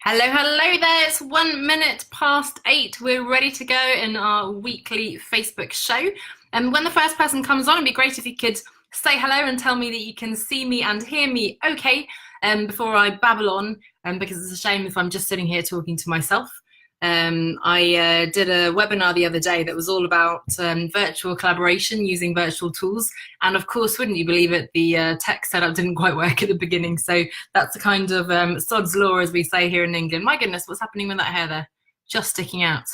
Hello, hello there. It's 1 minute past 8. We're ready to go in our weekly Facebook show. And when the first person comes on, it'd be great if you could say hello and tell me that you can see me and hear me okay before I babble on, because it's a shame if I'm just sitting here talking to myself. I did a webinar the other day that was all about virtual collaboration using virtual tools. And of course, wouldn't you believe it, the tech setup didn't quite work at the beginning. So that's a kind of sod's law, as we say here in England. My goodness, what's happening with that hair there? Just sticking out.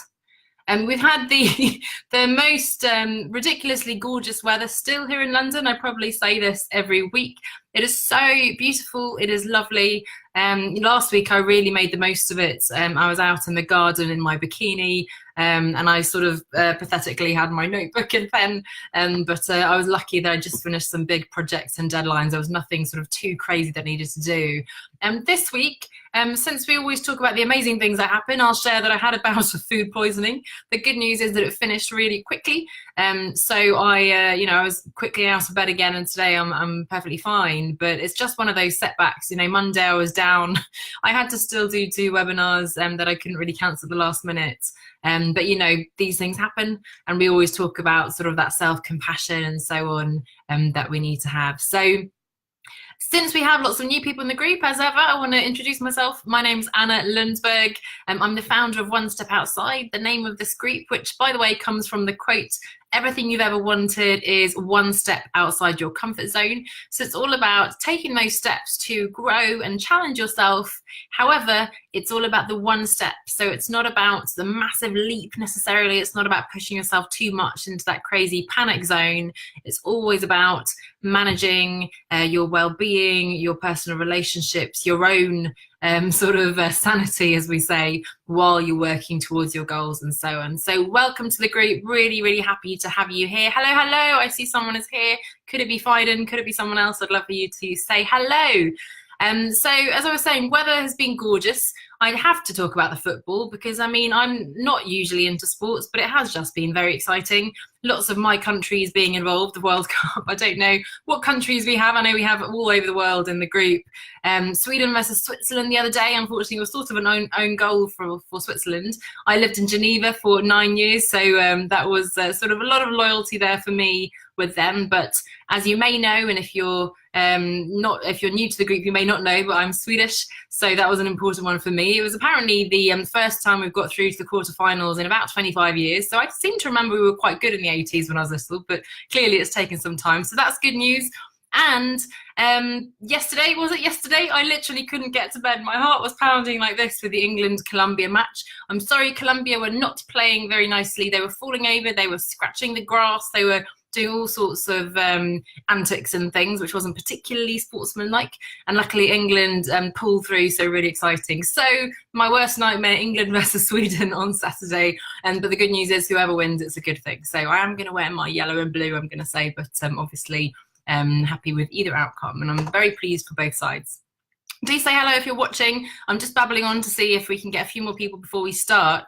And we've had the the most ridiculously gorgeous weather still here in London. I probably say this every week. It is so beautiful. It is lovely. Last week I really made the most of it. I was out in the garden in my bikini, and I sort of pathetically had my notebook and pen. But I was lucky that I just finished some big projects and deadlines. There was nothing sort of too crazy that I needed to do. This week, since we always talk about the amazing things that happen, I'll share that I had a bout of food poisoning. The good news is that it finished really quickly. So I was quickly out of bed again, and today I'm perfectly fine. But it's just one of those setbacks. Monday I was down. I had to still do 2 webinars that I couldn't really cancel at the last minute. But these things happen, and we always talk about sort of that self-compassion and so on that we need to have. So since we have lots of new people in the group, as ever, I want to introduce myself. My name's Anna Lundberg. I'm the founder of One Step Outside, the name of this group, which, by the way, comes from the quote, "Everything you've ever wanted is one step outside your comfort zone." So it's all about taking those steps to grow and challenge yourself. However, it's all about the one step. So it's not about the massive leap necessarily. It's not about pushing yourself too much into that crazy panic zone. It's always about managing your well-being, your personal relationships, your own sanity, as we say, while you're working towards your goals and so on. So welcome to the group. Really, really happy to have you here. Hello, hello. I see someone is here. Could it be Fiden? Could it be someone else? I'd love for you to say hello. So as I was saying, weather has been gorgeous. I have to talk about the football because, I'm not usually into sports, but it has just been very exciting. Lots of my countries being involved, the World Cup. I don't know what countries we have. I know we have all over the world in the group. Sweden versus Switzerland the other day, unfortunately, was sort of an own goal for Switzerland. I lived in Geneva for 9 years, so that was sort of a lot of loyalty there for me with them. But as you may know, and if you're new to the group, you may not know, but I'm Swedish, so that was an important one for me. It was apparently the first time we've got through to the quarterfinals in about 25 years. So I seem to remember we were quite good in the 80s when I was little, but clearly it's taken some time. So that's good news. And yesterday, I literally couldn't get to bed. My heart was pounding like this with the England-Colombia match. I'm sorry, Colombia were not playing very nicely. They were falling over, they were scratching the grass, they were doing all sorts of antics and things, which wasn't particularly sportsmanlike. And luckily England pulled through, so really exciting. So my worst nightmare, England versus Sweden on Saturday. But the good news is whoever wins, it's a good thing. So I am going to wear my yellow and blue, I'm going to say, but obviously happy with either outcome. And I'm very pleased for both sides. Do say hello if you're watching. I'm just babbling on to see if we can get a few more people before we start.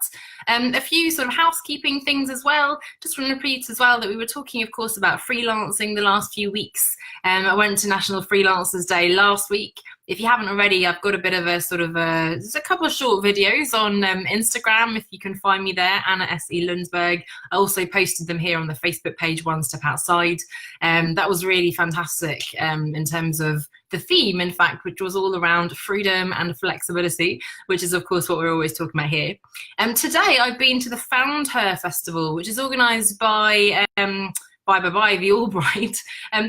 A few sort of housekeeping things as well. Just want to repeat as well that we were talking, of course, about freelancing the last few weeks. I went to National Freelancers Day last week. If you haven't already, I've got a bit of a sort of there's a couple of short videos on Instagram, if you can find me there, Anna S.E. Lundberg. I also posted them here on the Facebook page, One Step Outside. That was really fantastic in terms of the theme, in fact, which was all around freedom and flexibility, which is, of course, what we're always talking about here. Today, I've been to the Found Her Festival, which is organised by the Albright.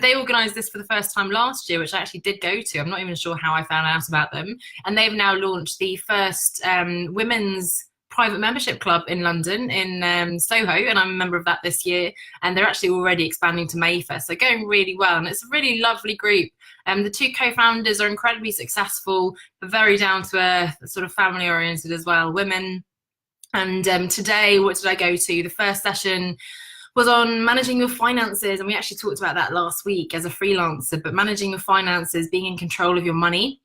They organised this for the first time last year, which I actually did go to. I'm not even sure how I found out about them. And they've now launched the first women's private membership club in London, in Soho, and I'm a member of that this year. And they're actually already expanding to Mayfair, so going really well. And it's a really lovely group. The 2 co-founders are incredibly successful, but very down to earth, sort of family oriented as well, women. And today, what did I go to? The first session was on managing your finances, and we actually talked about that last week as a freelancer, but managing your finances, being in control of your money.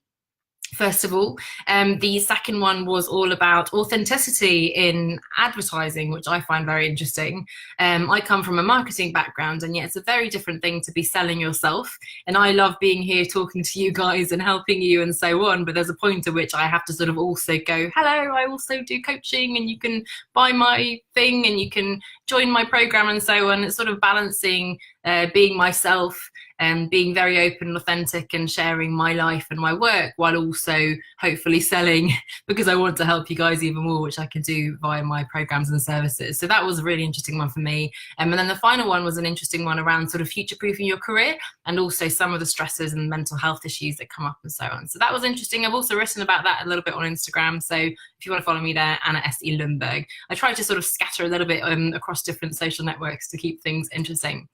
first of all. The second one was all about authenticity in advertising, which I find very interesting. I come from a marketing background, and yet it's a very different thing to be selling yourself. And I love being here talking to you guys and helping you and so on. But there's a point at which I have to sort of also go, hello, I also do coaching, and you can buy my thing and you can join my program and so on. It's sort of balancing being myself and being very open and authentic and sharing my life and my work, while also hopefully selling, because I want to help you guys even more, which I can do via my programs and services. So that was a really interesting one for me. And then the final one was an interesting one around sort of future-proofing your career, and also some of the stresses and mental health issues that come up and so on. So that was interesting. I've also written about that a little bit on Instagram. So if you want to follow me there, Anna S.E. Lundberg. I try to sort of scatter a little bit across different social networks to keep things interesting.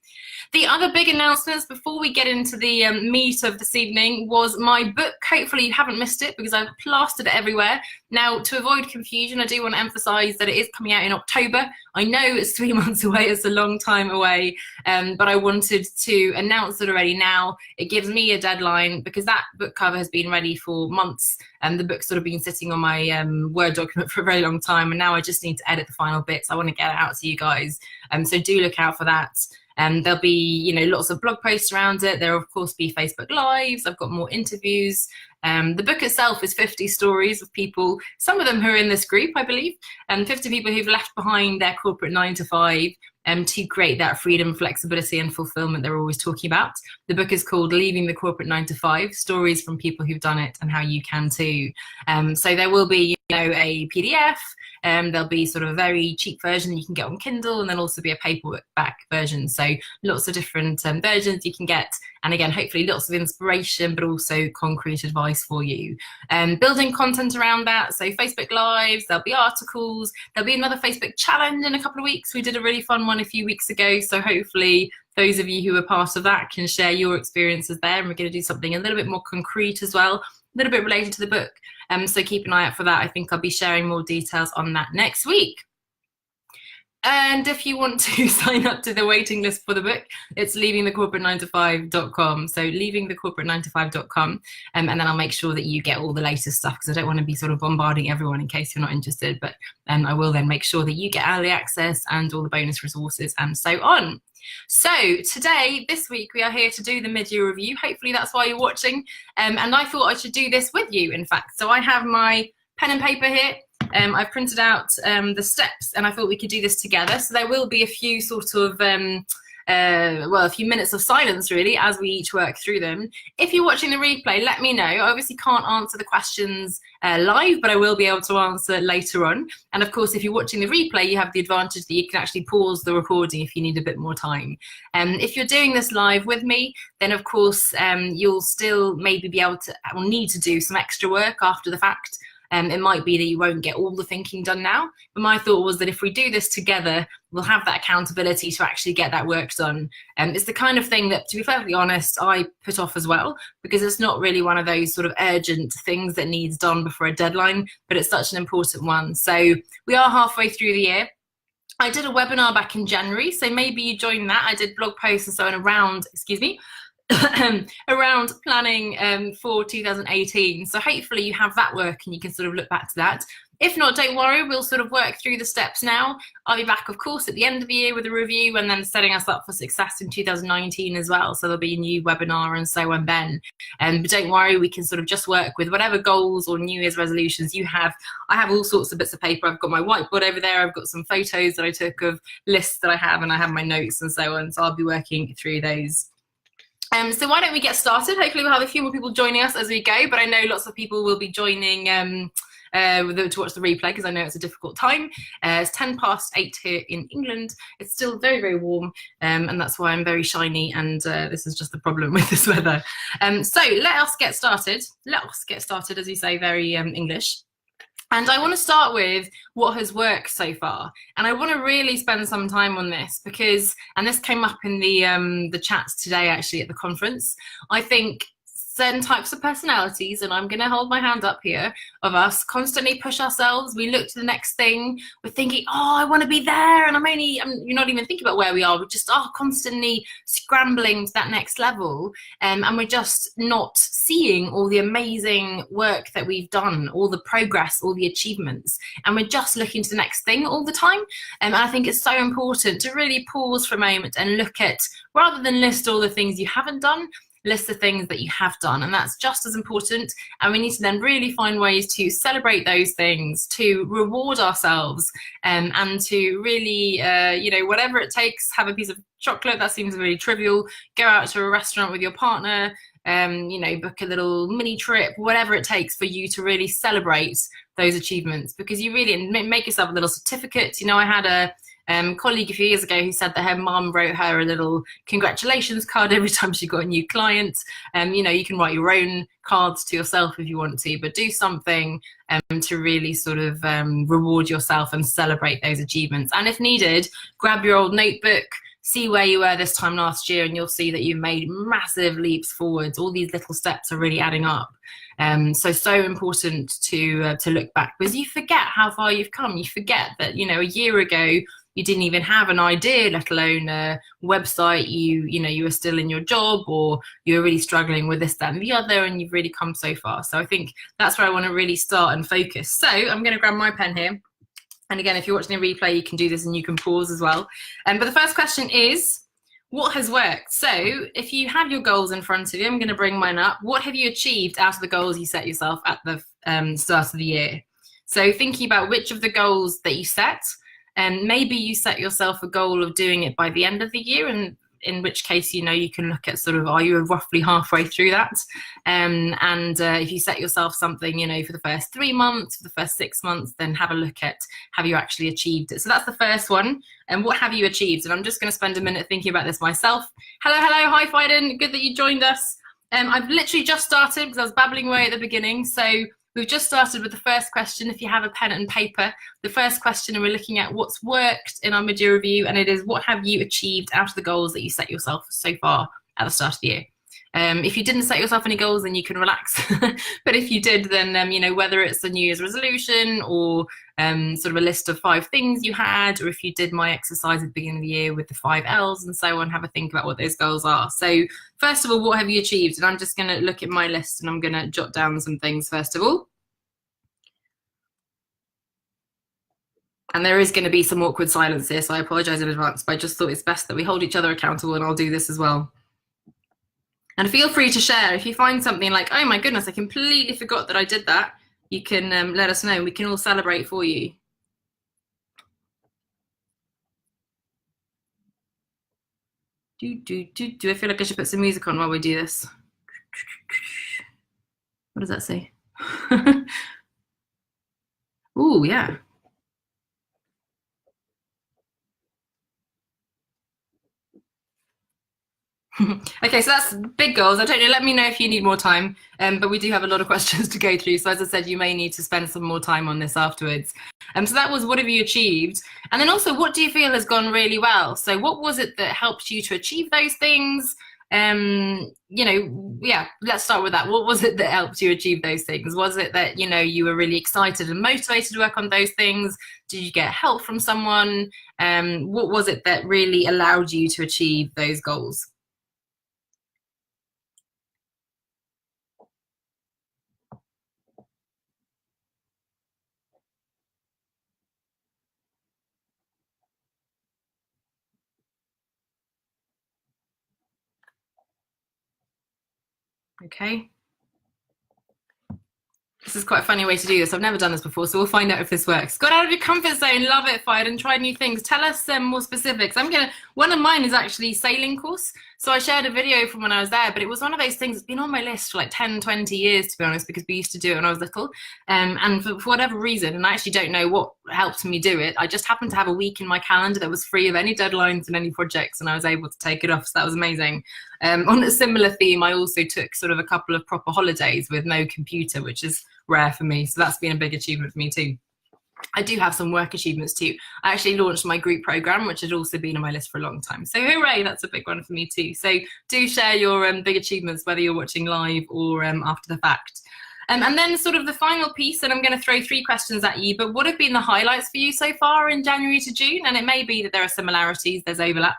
The other big announcements before we get into the meat of this evening was my book. Hopefully you haven't missed it, because I've plastered it everywhere. Now, to avoid confusion, I do want to emphasize that it is coming out in October. I know it's 3 months away, it's a long time away, but I wanted to announce it already now. It gives me a deadline, because that book cover has been ready for months, and the book's sort of been sitting on my Word document for a very long time, and now I just need to edit the final bits. I want to get it out to you guys, so do look out for that. There'll be, lots of blog posts around it. There'll of course be Facebook Lives. I've got more interviews. The book itself is 50 stories of people, some of them who are in this group, I believe, and 50 people who've left behind their corporate 9 to 5 to create that freedom, flexibility, and fulfillment they're always talking about. The book is called Leaving the Corporate 9 to 5, Stories from People Who've Done It and How You Can Too. So there will be, a PDF. There'll be sort of a very cheap version you can get on Kindle, and there'll also be a paperback version. So lots of different versions you can get. And again, hopefully lots of inspiration, but also concrete advice for you. Building content around that. So Facebook Lives, there'll be articles, there'll be another Facebook challenge in a couple of weeks. We did a really fun one a few weeks ago. So hopefully those of you who are part of that can share your experiences there. And we're going to do something a little bit more concrete as well, a little bit related to the book. So keep an eye out for that. I think I'll be sharing more details on that next week. And if you want to sign up to the waiting list for the book, it's leavingthecorporate9to5.com. So leavingthecorporate9to5.com. And then I'll make sure that you get all the latest stuff, because I don't want to be sort of bombarding everyone in case you're not interested. But I will then make sure that you get early access and all the bonus resources and so on. So today, this week, we are here to do the mid-year review. Hopefully that's why you're watching. And I thought I should do this with you, in fact. So I have my pen and paper here. I've printed out the steps, and I thought we could do this together. So there will be a few sort of, a few minutes of silence, really, as we each work through them. If you're watching the replay, let me know. I obviously can't answer the questions live, but I will be able to answer later on. And of course, if you're watching the replay, you have the advantage that you can actually pause the recording if you need a bit more time. If you're doing this live with me, then of course, you'll still maybe be able to, or need to do some extra work after the fact. It might be that you won't get all the thinking done now, but my thought was that if we do this together, we'll have that accountability to actually get that work done. It's the kind of thing that, to be perfectly honest, I put off as well, because it's not really one of those sort of urgent things that needs done before a deadline, but it's such an important one. So we are halfway through the year. I did a webinar back in January, so maybe you joined that. I did blog posts and so on around, around planning for 2018. So hopefully you have that work and you can sort of look back to that. If not, don't worry, we'll sort of work through the steps now. I'll be back, of course, at the end of the year with a review, and then setting us up for success in 2019 as well. So there'll be a new webinar and so on then. But don't worry, we can sort of just work with whatever goals or New Year's resolutions you have. I have all sorts of bits of paper. I've got my whiteboard over there. I've got some photos that I took of lists that I have, and I have my notes and so on. So I'll be working through those. So why don't we get started? Hopefully we'll have a few more people joining us as we go, but I know lots of people will be joining to watch the replay, because I know it's a difficult time. It's 8:10 here in England. It's still very, very warm, and that's why I'm very shiny, and this is just the problem with this weather. So let us get started. Let us get started, as you say, very English. And I want to start with what has worked so far. And I want to really spend some time on this because, and this came up in the chats today, actually, at the conference, I think certain types of personalities, and I'm going to hold my hand up here, of us constantly push ourselves. We look to the next thing. We're thinking, oh, I want to be there, and you're not even thinking about where we are. We're just constantly scrambling to that next level, and we're just not seeing all the amazing work that we've done, all the progress, all the achievements, and we're just looking to the next thing all the time. And I think it's so important to really pause for a moment and look at, rather than list all the things you haven't done, list the things that you have done, and that's just as important. And we need to then really find ways to celebrate those things, to reward ourselves, and to really, whatever it takes, have a piece of chocolate. That seems really trivial. Go out to a restaurant with your partner, book a little mini trip, whatever it takes for you to really celebrate those achievements, because you really make yourself a little certificate. I had a colleague a few years ago who said that her mum wrote her a little congratulations card every time she got a new client. You can write your own cards to yourself if you want to, but do something to really sort of reward yourself and celebrate those achievements. And if needed, grab your old notebook, see where you were this time last year, and you'll see that you've made massive leaps forwards. All these little steps are really adding up. So important to look back, because you forget how far you've come. You forget that, a year ago, you didn't even have an idea, let alone a website. You were still in your job, or you were really struggling with this, that, and the other, and you've really come so far. So I think that's where I want to really start and focus. So I'm going to grab my pen here. And again, if you're watching a replay, you can do this and you can pause as well. But the first question is, what has worked? So if you have your goals in front of you, I'm going to bring mine up. What have you achieved out of the goals you set yourself at the start of the year? So thinking about which of the goals that you set, and maybe you set yourself a goal of doing it by the end of the year, and in which case, you can look at sort of, are you roughly halfway through that? If you set yourself something, for the first 3 months, for the first 6 months, then have a look at, have you actually achieved it? So that's the first one. And what have you achieved? And I'm just going to spend a minute thinking about this myself. Hello. Hi, Fiden. Good that you joined us. I've literally just started because I was babbling away at the beginning. So we've just started with the first question. If you have a pen and paper, the first question, and we're looking at what's worked in our mid-year review, and it is, what have you achieved out of the goals that you set yourself so far at the start of the year? If you didn't set yourself any goals, then you can relax. But if you did, then whether it's a New Year's resolution or sort of a list of 5 things you had, or if you did my exercise at the beginning of the year with the 5 L's and so on, have a think about what those goals are. So first of all, what have you achieved? And I'm just going to look at my list and I'm going to jot down some things first of all. And there is going to be some awkward silence here, so I apologize in advance, but I just thought it's best that we hold each other accountable, and I'll do this as well. And feel free to share. If you find something like, oh my goodness, I completely forgot that I did that, you can let us know. We can all celebrate for you. Do I feel like I should put some music on while we do this? What does that say? Ooh, yeah. Okay, so that's big goals. I don't know, let me know if you need more time, but we do have a lot of questions to go through. So as I said, you may need to spend some more time on this afterwards. So that was, what have you achieved? And then also, what do you feel has gone really well? So what was it that helped you to achieve those things? Let's start with that. What was it that helped you achieve those things? Was it that, you were really excited and motivated to work on those things? Did you get help from someone? What was it that really allowed you to achieve those goals? Okay. This is quite a funny way to do this. I've never done this before, so we'll find out if this works. Got out of your comfort zone, love it, Fired, and tried new things. Tell us more specifics. One of mine is actually sailing course. So I shared a video from when I was there, but it was one of those things that's been on my list for like 10, 20 years, to be honest, because we used to do it when I was little. And for whatever reason, and I actually don't know what helped me do it, I just happened to have a week in my calendar that was free of any deadlines and any projects, and I was able to take it off, so that was amazing. On a similar theme, I also took sort of a couple of proper holidays with no computer, which is rare for me, so that's been a big achievement for me too. I do have some work achievements too. I actually launched my group program, which had also been on my list for a long time. So hooray, that's a big one for me too. So do share your big achievements, whether you're watching live or after the fact. And then sort of the final piece, and I'm going to throw 3 questions at you, but what have been the highlights for you so far in January to June? And it may be that there are similarities, there's overlap.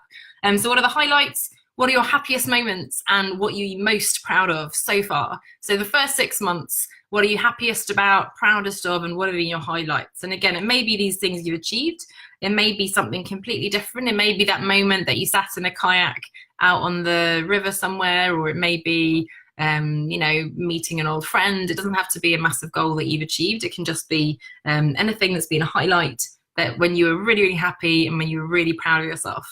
So what are the highlights? What are your happiest moments? And what are you most proud of so far? So the first 6 months, what are you happiest about, proudest of, and what have been your highlights? And again, it may be these things you've achieved. It may be something completely different. It may be that moment that you sat in a kayak out on the river somewhere, or it may be you know, meeting an old friend. It doesn't have to be a massive goal that you've achieved. It can just be anything that's been a highlight, that when you were really, really happy and when you were really proud of yourself.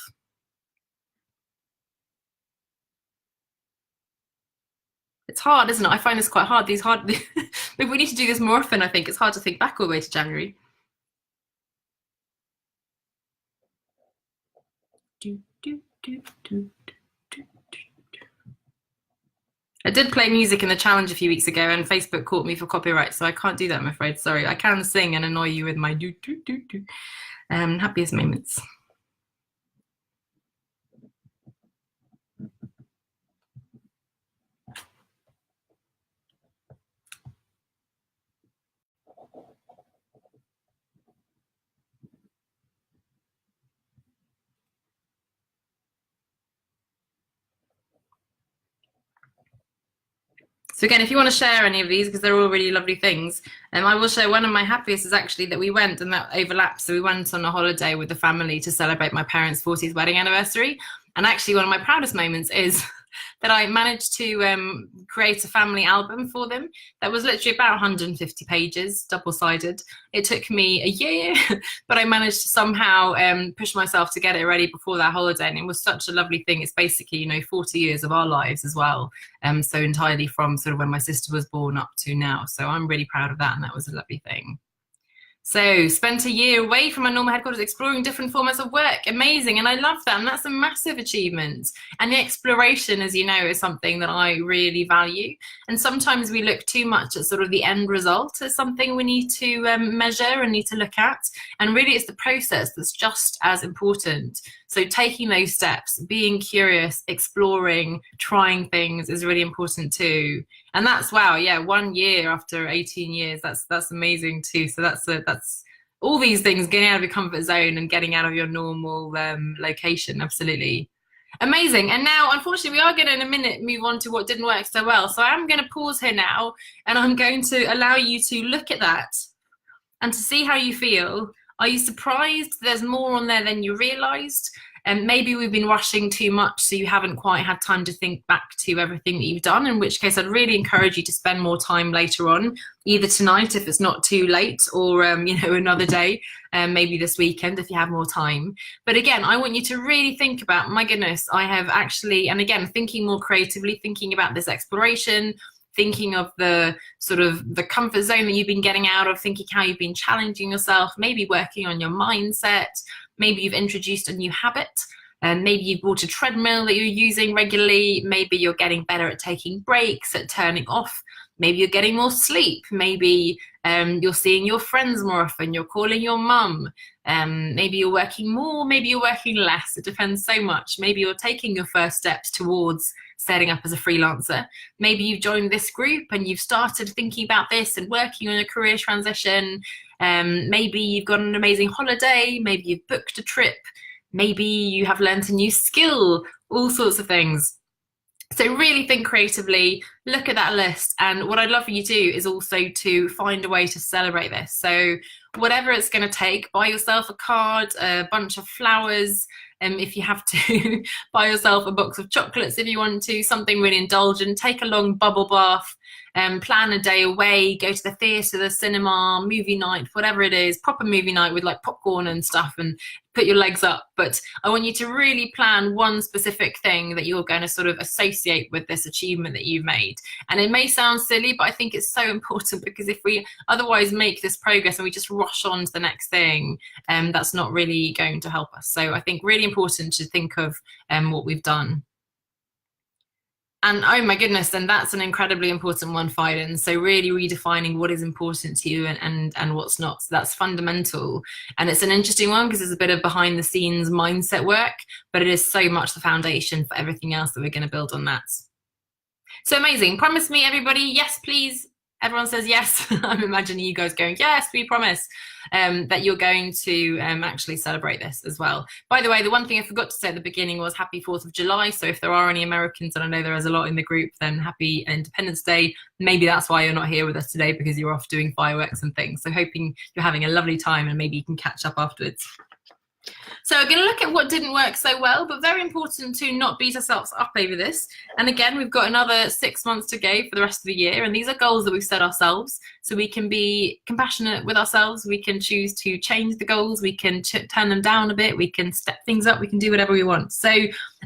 It's hard, isn't it? I find this quite hard. We need to do this more often, I think. It's hard to think back all the way to January. I did play music in the challenge a few weeks ago and Facebook caught me for copyright, so I can't do that, I'm afraid. Sorry. I can sing and annoy you with my do. Happiest moments. So again, if you want to share any of these, because they're all really lovely things, I will share one of my happiest is actually that we went, and that overlaps. So we went on a holiday with the family to celebrate my parents' 40th wedding anniversary. And actually one of my proudest moments is that I managed to create a family album for them that was literally about 150 pages, double-sided. It took me a year, but I managed to somehow push myself to get it ready before that holiday, and it was such a lovely thing. It's basically, you know, 40 years of our lives as well, so entirely from sort of when my sister was born up to now. So I'm really proud of that, and that was a lovely thing. So spent a year away from my normal headquarters exploring different formats of work. Amazing. And I love that. And that's a massive achievement. And the exploration, as you know, is something that I really value. And sometimes we look too much at sort of the end result as something we need to measure and need to look at. And really it's the process that's just as important. So taking those steps, being curious, exploring, trying things is really important too. And that's, wow, yeah, 1 year after 18 years, that's amazing too. So that's all these things, getting out of your comfort zone and getting out of your normal location, absolutely. Amazing. And now, unfortunately, we are going to, in a minute, move on to what didn't work so well. So I'm going to pause here now, and I'm going to allow you to look at that and to see how you feel. Are you surprised there's more on there than you realized? And maybe we've been rushing too much, so you haven't quite had time to think back to everything that you've done, in which case I'd really encourage you to spend more time later on, either tonight if it's not too late, or you know, another day, maybe this weekend if you have more time. But again, I want you to really think about, my goodness, I have actually, and again, thinking more creatively, thinking about this exploration, thinking of the sort of the comfort zone that you've been getting out of, thinking how you've been challenging yourself, maybe working on your mindset. Maybe you've introduced a new habit, and maybe you've bought a treadmill that you're using regularly. Maybe you're getting better at taking breaks, at turning off. Maybe you're getting more sleep. Maybe you're seeing your friends more often. You're calling your mum. Maybe you're working more. Maybe you're working less. It depends so much. Maybe you're taking your first steps towards setting up as a freelancer. Maybe you've joined this group and you've started thinking about this and working on your career transition. Maybe you've got an amazing holiday. Maybe you've booked a trip. Maybe you have learned a new skill, all sorts of things. So really think creatively, look at that list, and what I'd love for you to do is also to find a way to celebrate this. So whatever it's going to take, buy yourself a card, a bunch of flowers, if you have to, buy yourself a box of chocolates if you want to, something really indulgent, take a long bubble bath, plan a day away, go to the theatre, the cinema, movie night, whatever it is, proper movie night with like popcorn and stuff, and put your legs up. But I want you to really plan one specific thing that you're going to sort of associate with this achievement that you've made. And it may sound silly, but I think it's so important, because if we otherwise make this progress and we just rush on to the next thing, that's not really going to help us. So I think really important to think of what we've done. And oh my goodness, then that's an incredibly important one, Fiden. So really redefining what is important to you and what's not. So that's fundamental. And it's an interesting one because it's a bit of behind the scenes mindset work, but it is so much the foundation for everything else that we're going to build on that. So amazing. Promise me, everybody. Yes, please. Everyone says yes. I'm imagining you guys going, yes, we promise that you're going to actually celebrate this as well. By the way, the one thing I forgot to say at the beginning was happy 4th of July. So if there are any Americans, and I know there is a lot in the group, then happy Independence Day. Maybe that's why you're not here with us today, because you're off doing fireworks and things. So hoping you're having a lovely time and maybe you can catch up afterwards. So we're going to look at what didn't work so well, but very important to not beat ourselves up over this. And again, we've got another 6 months to go for the rest of the year. And these are goals that we've set ourselves. So we can be compassionate with ourselves. We can choose to change the goals. We can turn them down a bit. We can step things up. We can do whatever we want. So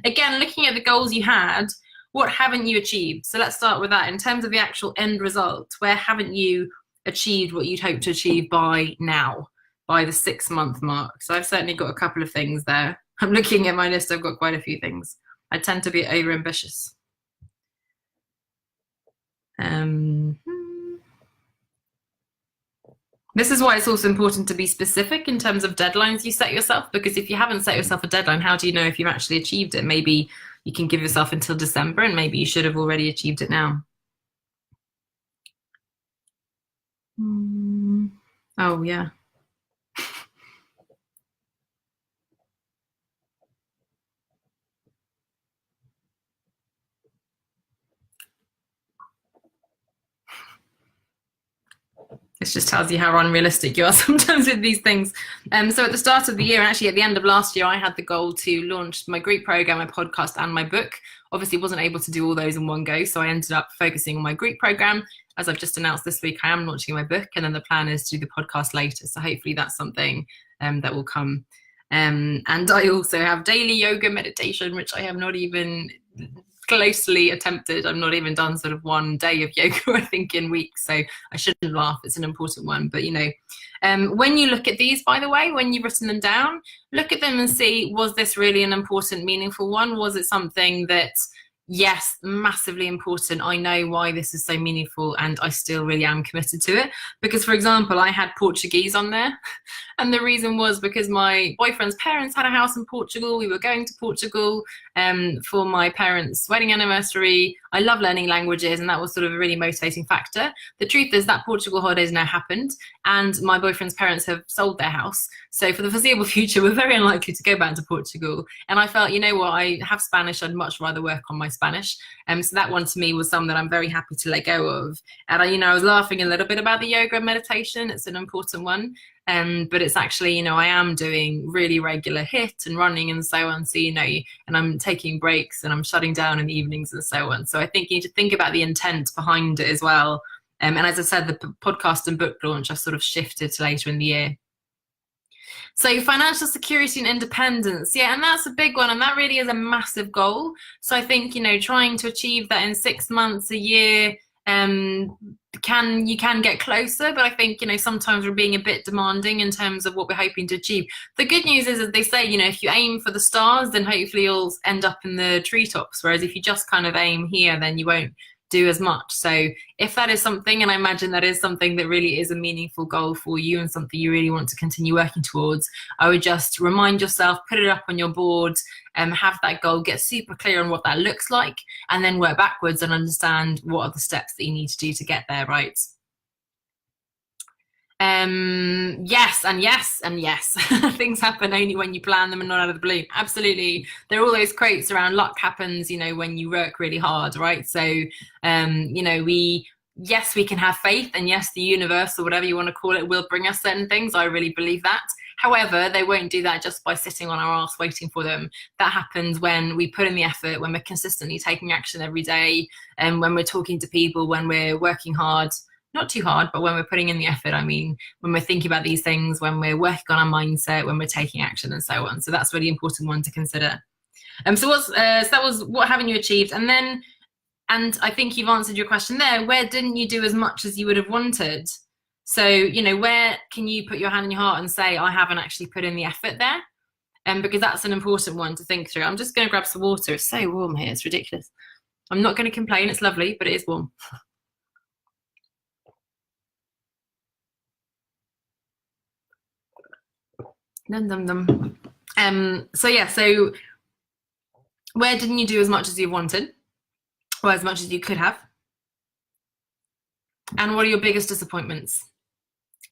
again, looking at the goals you had, what haven't you achieved? So let's start with that. In terms of the actual end result, where haven't you achieved what you'd hope to achieve by now? By the 6 month mark. So I've certainly got a couple of things there. I'm looking at my list, I've got quite a few things. I tend to be over ambitious. This is why it's also important to be specific in terms of deadlines you set yourself, because if you haven't set yourself a deadline, how do you know if you've actually achieved it? Maybe you can give yourself until December and maybe you should have already achieved it now. Oh yeah. It just tells you how unrealistic you are sometimes with these things. So at the start of the year, and actually at the end of last year, I had the goal to launch my Greek program, my podcast, and my book. Obviously, wasn't able to do all those in one go, so I ended up focusing on my Greek program. As I've just announced this week, I am launching my book, and then the plan is to do the podcast later. So hopefully that's something that will come. And I also have daily yoga meditation, which I have not even closely attempted. I've not even done sort of one day of yoga, I think, in weeks. So I shouldn't laugh. It's an important one. But, you know, when you look at these, by the way, when you've written them down, look at them and see, was this really an important, meaningful one? Was it something that, yes, massively important. I know why this is so meaningful and I still really am committed to it. Because, for example, I had Portuguese on there. And the reason was because my boyfriend's parents had a house in Portugal. We were going to Portugal for my parents' wedding anniversary. I love learning languages, and that was sort of a really motivating factor. The truth is that Portugal holidays now happened, and my boyfriend's parents have sold their house. So for the foreseeable future, we're very unlikely to go back to Portugal. And I felt, you know what, I have Spanish. I'd much rather work on my Spanish. So that one to me was something that I'm very happy to let go of. And I was laughing a little bit about the yoga and meditation. It's an important one. But it's actually, I am doing really regular HIIT and running and so on. So, and I'm taking breaks and I'm shutting down in the evenings and so on. So I think you need to think about the intent behind it as well. And as I said, the podcast and book launch, I've sort of shifted to later in the year. So financial security and independence. Yeah, and that's a big one. And that really is a massive goal. So I think, trying to achieve that in 6 months, a year, you can get closer, but I think sometimes we're being a bit demanding in terms of what we're hoping to achieve. The good news is, as they say, if you aim for the stars, then hopefully you'll end up in the treetops, whereas if you just kind of aim here, then you won't do as much. So if that is something, and I imagine that is something that really is a meaningful goal for you and something you really want to continue working towards, I would just remind yourself, put it up on your board, have that goal, get super clear on what that looks like, and then work backwards and understand what are the steps that you need to do to get there, right? Yes, and yes, and yes. Things happen only when you plan them and not out of the blue. Absolutely. There are all those quotes around luck happens, when you work really hard, right? So, yes, we can have faith, and yes, the universe, or whatever you want to call it, will bring us certain things. I really believe that. However, they won't do that just by sitting on our ass waiting for them. That happens when we put in the effort, when we're consistently taking action every day, and when we're talking to people, when we're working hard. Not too hard, but when we're putting in the effort, when we're thinking about these things, when we're working on our mindset, when we're taking action and so on. So that's a really important one to consider. So that was what haven't you achieved? And I think you've answered your question there. Where didn't you do as much as you would have wanted? So, where can you put your hand in your heart and say, I haven't actually put in the effort there? Because that's an important one to think through. I'm just going to grab some water. It's so warm here. It's ridiculous. I'm not going to complain. It's lovely, but it is warm. Dum dum dum. So yeah, so where didn't you do as much as you wanted, or as much as you could have? And what are your biggest disappointments?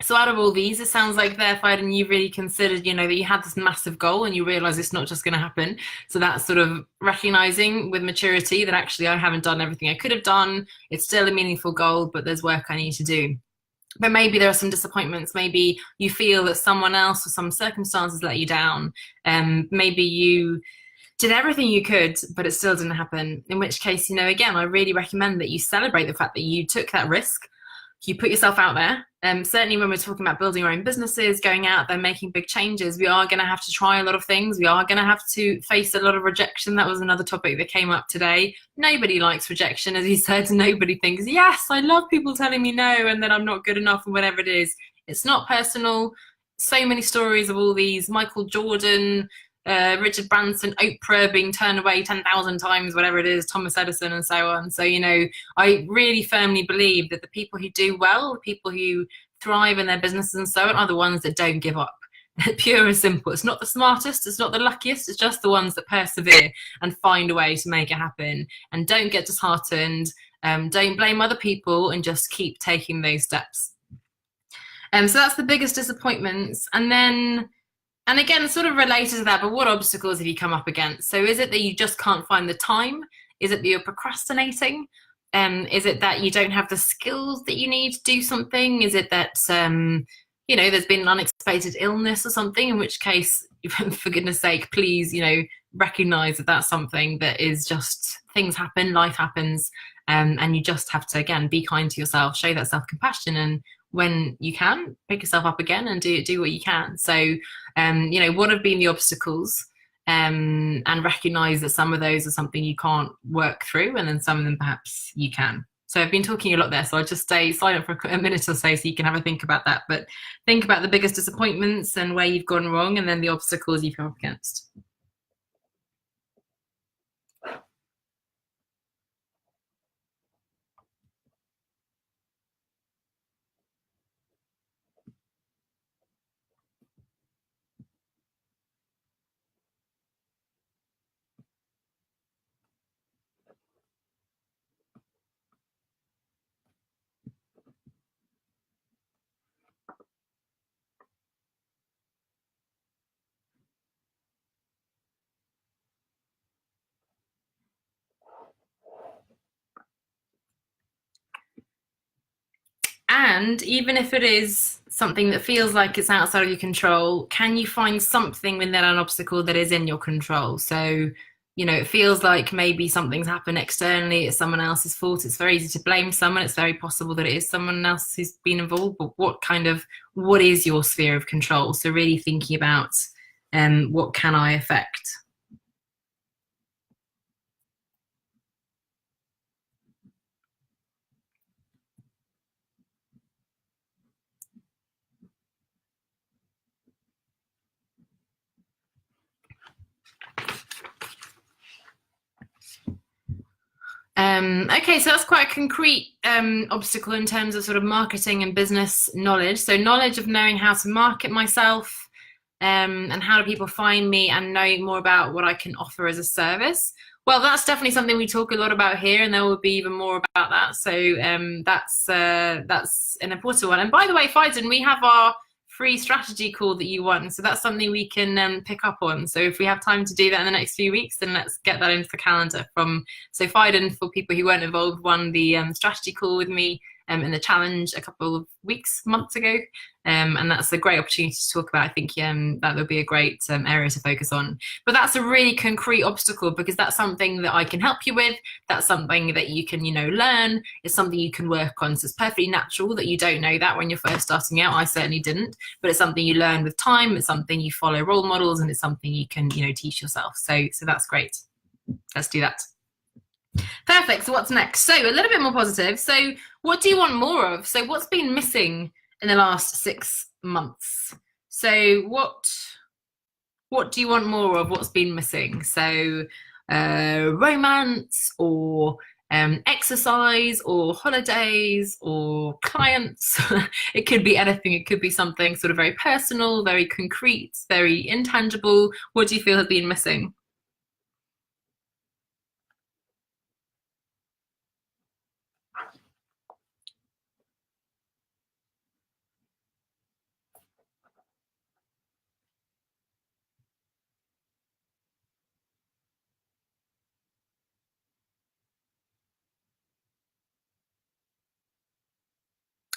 So out of all these, it sounds like therefore and you really considered, you know, that you had this massive goal and you realize it's not just going to happen. So that's sort of recognizing with maturity that actually I haven't done everything I could have done. It's still a meaningful goal, but there's work I need to do. But maybe there are some disappointments. Maybe you feel that someone else or some circumstances let you down. Maybe you did everything you could, but it still didn't happen. In which case, you know, again, I really recommend that you celebrate the fact that you took that risk. You put yourself out there. Certainly when we're talking about building our own businesses, going out there, making big changes, we are going to have to try a lot of things. We are going to have to face a lot of rejection. That was another topic that came up today. Nobody likes rejection, as you said. Nobody thinks, yes, I love people telling me no and that I'm not good enough or whatever it is. It's not personal. So many stories of all these Michael Jordan, Richard Branson, Oprah being turned away 10,000 times, whatever it is, Thomas Edison and so on. So, you know, I really firmly believe that the people who do well, the people who thrive in their businesses and so on, are the ones that don't give up. Pure and simple. It's not the smartest, it's not the luckiest, it's just the ones that persevere and find a way to make it happen and don't get disheartened. Don't blame other people and just keep taking those steps. So that's the biggest disappointments. And again, sort of related to that, but what obstacles have you come up against? So is it that you just can't find the time? Is it that you're procrastinating? Is it that you don't have the skills that you need to do something? Is it that, you know, there's been an unexpected illness or something, in which case, for goodness sake, please, you know, recognize that that's something that is just, things happen, life happens, and you just have to, again, be kind to yourself, show that self-compassion, and when you can, pick yourself up again and do what you can. So, you know, what have been the obstacles, and recognize that some of those are something you can't work through, and then some of them perhaps you can. So I've been talking a lot there, so I'll just stay silent for a minute or so you can have a think about that. But think about the biggest disappointments and where you've gone wrong, and then the obstacles you've come up against. And even if it is something that feels like it's outside of your control, can you find something within an obstacle that is in your control? So, you know, it feels like maybe something's happened externally, it's someone else's fault. It's very easy to blame someone. It's very possible that it is someone else who's been involved, but what is your sphere of control? So really thinking about what can I affect? Okay, so that's quite a concrete obstacle in terms of sort of marketing and business knowledge. So knowledge of knowing how to market myself, and how do people find me, and knowing more about what I can offer as a service. Well, that's definitely something we talk a lot about here, and there will be even more about that. So that's an important one. And by the way, Faiden, we have our free strategy call that you won, so that's something we can pick up on. So if we have time to do that in the next few weeks, then let's get that into the calendar. So Faiden, for people who weren't involved, won the strategy call with me in the challenge a couple of months ago, and that's a great opportunity to talk about. I think that would be a great area to focus on. But that's a really concrete obstacle, because that's something that I can help you with. That's something that you can, you know, learn. It's something you can work on. So it's perfectly natural that you don't know that when you're first starting out. I certainly didn't, but it's something you learn with time. It's something you follow role models, and it's something you can, you know, teach yourself. So that's great. Let's do that. Perfect. So what's next? So a little bit more positive. So what do you want more of? So what's been missing in the last 6 months? So what do you want more of? What's been missing? So romance or exercise or holidays or clients. It could be anything. It could be something sort of very personal, very concrete, very intangible. What do you feel has been missing?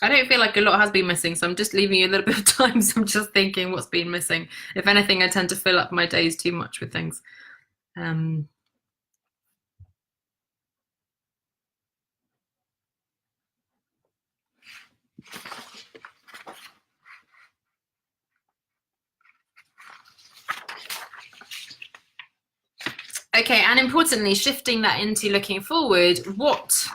I don't feel like a lot has been missing, so I'm just leaving you a little bit of time. So I'm just thinking what's been missing. If anything, I tend to fill up my days too much with things. Um, okay, and importantly, shifting that into looking forward, what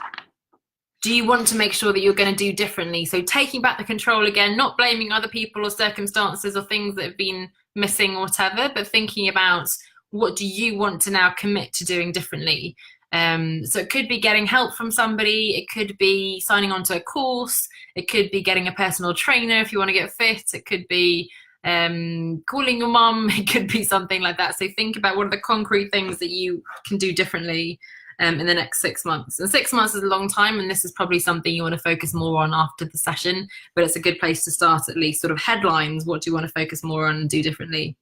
do you want to make sure that you're going to do differently? So taking back the control again, not blaming other people or circumstances or things that have been missing or whatever, but thinking about what do you want to now commit to doing differently. So it could be getting help from somebody, it could be signing on to a course, it could be getting a personal trainer if you want to get fit, it could be calling your mum, it could be something like that. So think about what are the concrete things that you can do differently in the next 6 months. And 6 months is a long time, and this is probably something you want to focus more on after the session, but it's a good place to start, at least sort of headlines. What do you want to focus more on and do differently?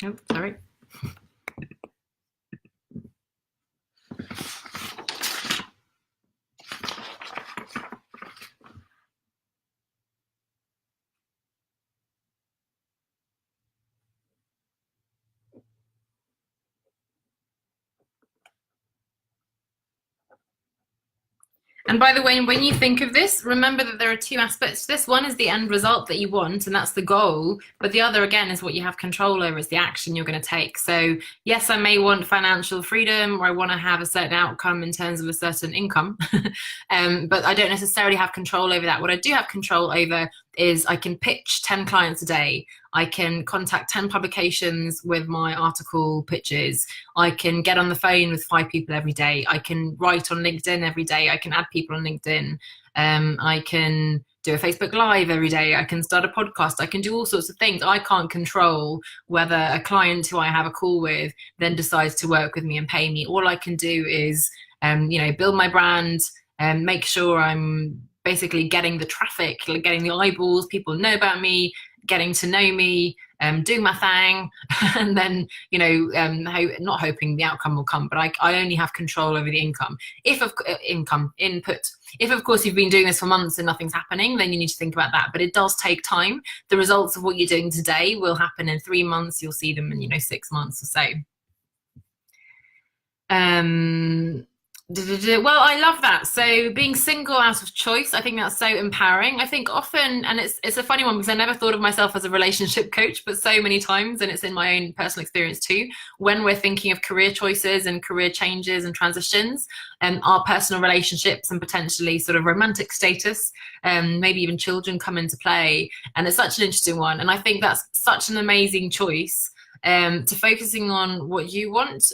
Oh, sorry. And by the way, when you think of this, remember that there are two aspects to this. One is the end result that you want, and that's the goal. But the other, again, is what you have control over, is the action you're going to take. So yes, I may want financial freedom, or I want to have a certain outcome in terms of a certain income, but I don't necessarily have control over that. What I do have control over is I can pitch 10 clients a day. I can contact 10 publications with my article pitches. I can get on the phone with 5 people every day. I can write on LinkedIn every day. I can add people on LinkedIn. I can do a Facebook Live every day. I can start a podcast. I can do all sorts of things. I can't control whether a client who I have a call with then decides to work with me and pay me. All I can do is, build my brand and make sure I'm basically getting the traffic, getting the eyeballs, people know about me, getting to know me, doing my thing, and then, not hoping the outcome will come, but I only have control over the income. Income, input. If, of course, you've been doing this for months and nothing's happening, then you need to think about that. But it does take time. The results of what you're doing today will happen in 3 months. You'll see them in, 6 months or so. Well, I love that. So being single out of choice, I think that's so empowering. I think often, and it's a funny one because I never thought of myself as a relationship coach, but so many times, and it's in my own personal experience too, when we're thinking of career choices and career changes and transitions, our personal relationships and potentially sort of romantic status, maybe even children come into play. And it's such an interesting one. And I think that's such an amazing choice. To focusing on what you want,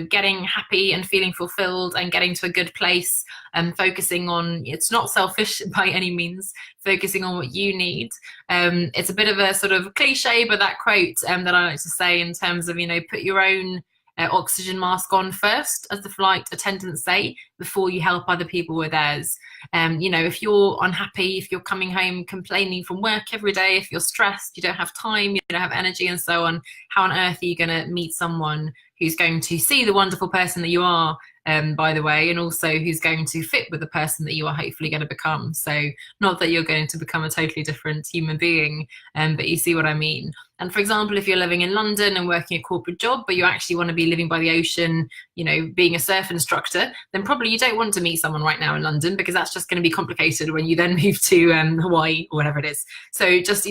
getting happy and feeling fulfilled and getting to a good place, and focusing on, it's not selfish by any means, focusing on what you need. It's a bit of a sort of cliche, but that quote that I like to say in terms of, put your own oxygen mask on first, as the flight attendants say, before you help other people with theirs. If you're unhappy, if you're coming home complaining from work every day, if you're stressed, you don't have time, you don't have energy and so on, how on earth are you going to meet someone who's going to see the wonderful person that you are, by the way, and also who's going to fit with the person that you are hopefully going to become? So not that you're going to become a totally different human being, but you see what I mean. And for example, if you're living in London and working a corporate job, but you actually want to be living by the ocean, being a surf instructor, then probably you don't want to meet someone right now in London, because that's just going to be complicated when you then move to Hawaii or whatever it is. So just,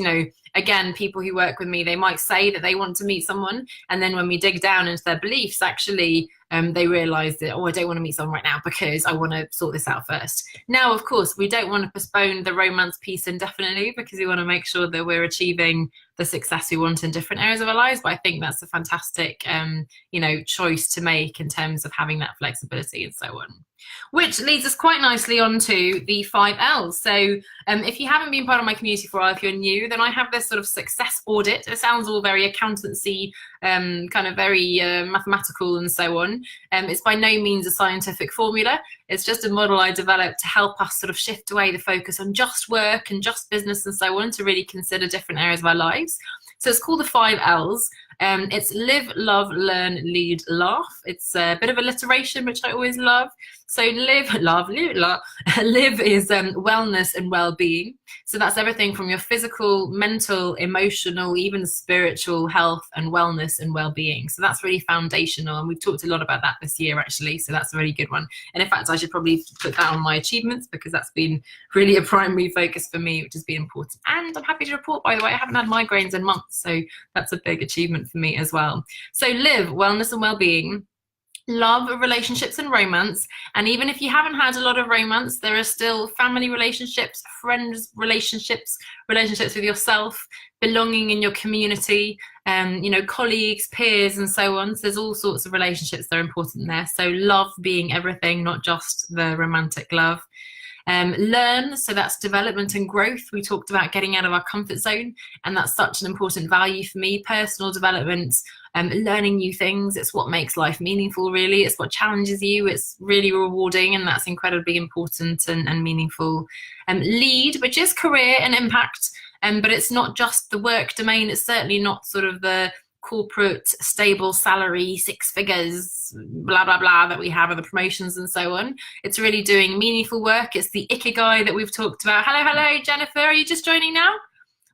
again, people who work with me, they might say that they want to meet someone, and then when we dig down into their beliefs, actually they realize that, I don't want to meet someone right now because I want to sort this out first. Now, of course, we don't want to postpone the romance piece indefinitely, because we want to make sure that we're achieving the success we want in different areas of our lives. But I think that's a fantastic choice to make in terms of having that flexibility and so on. Which leads us quite nicely onto the 5 L's. So if you haven't been part of my community for a while, if you're new, then I have this sort of success audit. It sounds all very accountancy, kind of very mathematical and so on. It's by no means a scientific formula. It's just a model I developed to help us sort of shift away the focus on just work and just business and so on, to really consider different areas of our lives. So it's called the 5 L's. It's live, love, learn, lead, laugh. It's a bit of alliteration, which I always love. So live, love, live is wellness and well-being. So that's everything from your physical, mental, emotional, even spiritual health and wellness and well-being. So that's really foundational, and we've talked a lot about that this year actually, so that's a really good one. And in fact, I should probably put that on my achievements, because that's been really a primary focus for me, which has been important. And I'm happy to report, by the way, I haven't had migraines in months, so that's a big achievement for me as well. So live, wellness and well-being. Love, relationships and romance. And even if you haven't had a lot of romance, there are still family relationships, friends relationships, relationships with yourself, belonging in your community, colleagues, peers and so on. So there's all sorts of relationships that are important there. So love being everything, not just the romantic love. Learn, so that's development and growth. We talked about getting out of our comfort zone, and that's such an important value for me. Personal development, learning new things, it's what makes life meaningful, really. It's what challenges you. It's really rewarding, and that's incredibly important and meaningful. Lead, which is career and impact, but it's not just the work domain. It's certainly not sort of the corporate stable salary, 6 figures, blah blah blah that we have, and the promotions and so on. It's really doing meaningful work. It's the ikigai that we've talked about. Hello Jennifer, are you just joining now?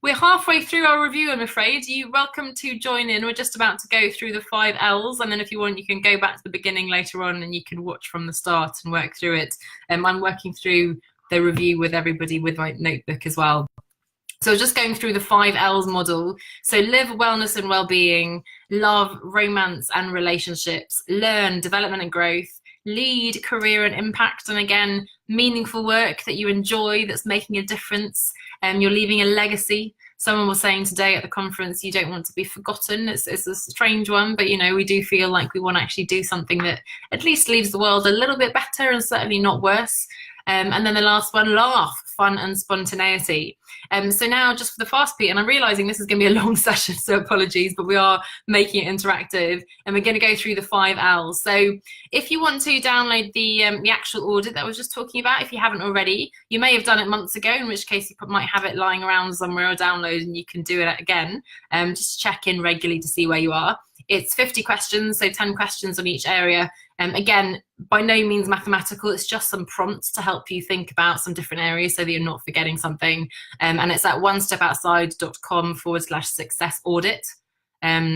We're halfway through our review, I'm afraid. You're welcome to join in. We're just about to go through the 5 L's, and then if you want, you can go back to the beginning later on and you can watch from the start and work through it. I'm working through the review with everybody with my notebook as well. So just going through the 5 L's model. So live, wellness and well-being, love, romance and relationships, learn, development and growth, lead, career and impact, and again, meaningful work that you enjoy, that's making a difference, and you're leaving a legacy. Someone was saying today at the conference, you don't want to be forgotten. It's a strange one, but we do feel like we want to actually do something that at least leaves the world a little bit better and certainly not worse. And then the last one, laugh, fun and spontaneity. So now just for the fast beat, and I'm realizing this is going to be a long session, so apologies, but we are making it interactive, and we're going to go through the 5 L's. So if you want to download the actual audit that I was just talking about, if you haven't already, you may have done it months ago, in which case you might have it lying around somewhere or download, and you can do it again. Just check in regularly to see where you are. It's 50 questions, so 10 questions on each area. Again, by no means mathematical, it's just some prompts to help you think about some different areas so that you're not forgetting something. And it's at onestepoutside.com/success audit.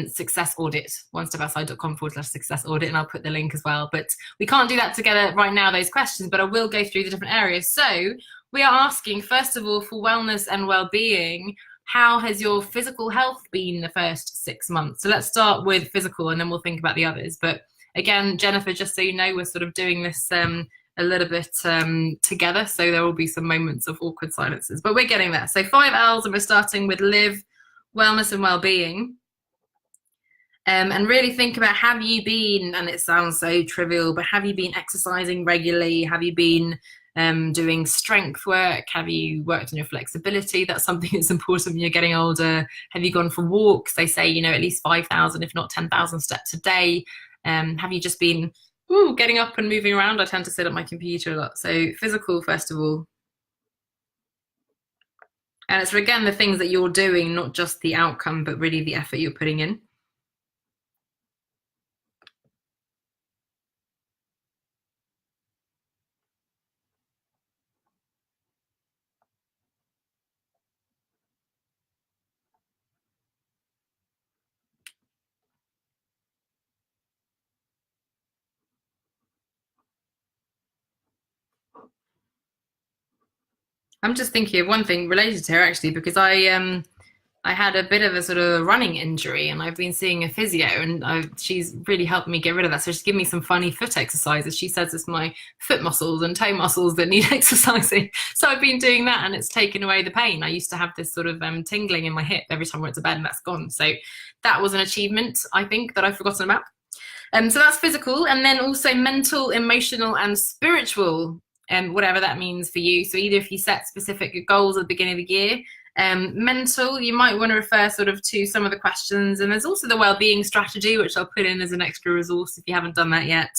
Success audit, onestepoutside.com/success audit, and I'll put the link as well. But we can't do that together right now, those questions, but I will go through the different areas. So we are asking, first of all, for wellness and well-being, how has your physical health been the first 6 months? So let's start with physical, and then we'll think about the others. But again, Jennifer, just so you know, we're sort of doing this a little bit together, so there will be some moments of awkward silences, but we're getting there. So 5 L's, and we're starting with live, wellness and well-being. And really think about, have you been, and it sounds so trivial, but have you been exercising regularly? Have you been doing strength work? Have you worked on your flexibility? That's something that's important when you're getting older. Have you gone for walks? They say, at least 5,000, if not 10,000 steps a day. Have you just been getting up and moving around? I tend to sit at my computer a lot. So physical, first of all. And it's, again, the things that you're doing, not just the outcome, but really the effort you're putting in. I'm just thinking of one thing related to her actually, because I had a bit of a sort of running injury and I've been seeing a physio and she's really helped me get rid of that. So she's given me some funny foot exercises. She says it's my foot muscles and toe muscles that need exercising. So I've been doing that and it's taken away the pain. I used to have this sort of tingling in my hip every time I went to bed and that's gone. So that was an achievement, I think, that I've forgotten about. So that's physical, and then also mental, emotional, and spiritual, whatever that means for you. So either if you set specific goals at the beginning of the year, mental, you might want to refer sort of to some of the questions. And there's also the well-being strategy, which I'll put in as an extra resource if you haven't done that yet.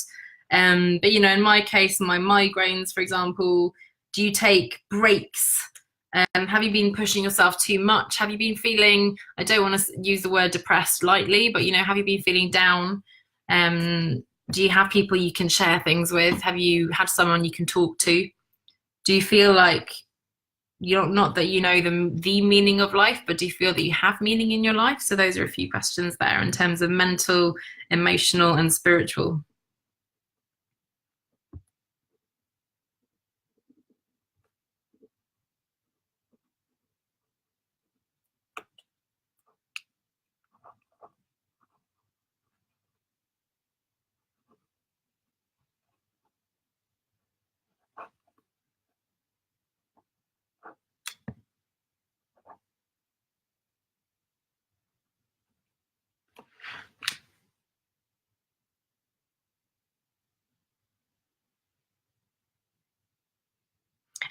But you know, in my case, my migraines, for example, do you take breaks? Have you been pushing yourself too much? Have you been feeling, I don't want to use the word depressed lightly, but you know, have you been feeling down? Do you have people you can share things with? Have you had someone you can talk to? Do you feel like you're not that you know the meaning of life, but do you feel that you have meaning in your life? So those are a few questions there in terms of mental, emotional, and spiritual.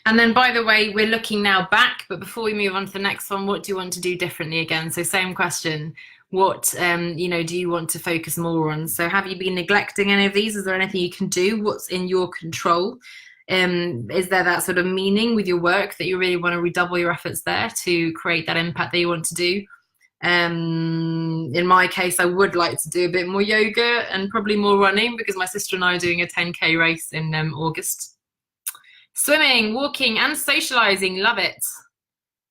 And then, by the way, we're looking now back, but before we move on to the next one, what do you want to do differently again? So same question. What, you know, do you want to focus more on? So have you been neglecting any of these? Is there anything you can do? What's in your control? Is there that sort of meaning with your work that you really want to redouble your efforts there to create that impact that you want to do? In my case, I would like to do a bit more yoga and probably more running because my sister and I are doing a 10K race in August. Swimming, walking, and socializing, love it.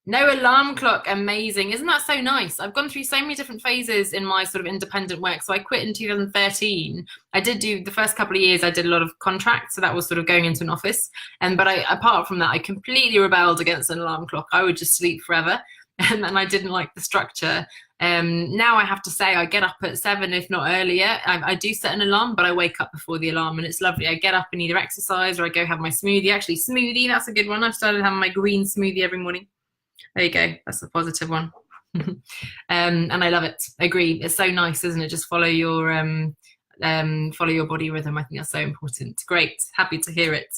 No alarm clock, amazing. Isn't that so nice? I've gone through so many different phases in my sort of independent work. So I quit in 2013. I did do the first couple of years, I did a lot of contracts. So that was sort of going into an office. But apart from that, I completely rebelled against an alarm clock. I would just sleep forever. And I didn't like the structure. Now I have to say I get up at 7, if not earlier. I do set an alarm, but I wake up before the alarm and it's lovely. I get up and either exercise or I go have my smoothie. Actually, smoothie, that's a good one. I've started having my green smoothie every morning. There you go. That's a positive one. And I love it. Agree. It's so nice, isn't it? Just follow your body rhythm. I think that's so important. Great. Happy to hear it.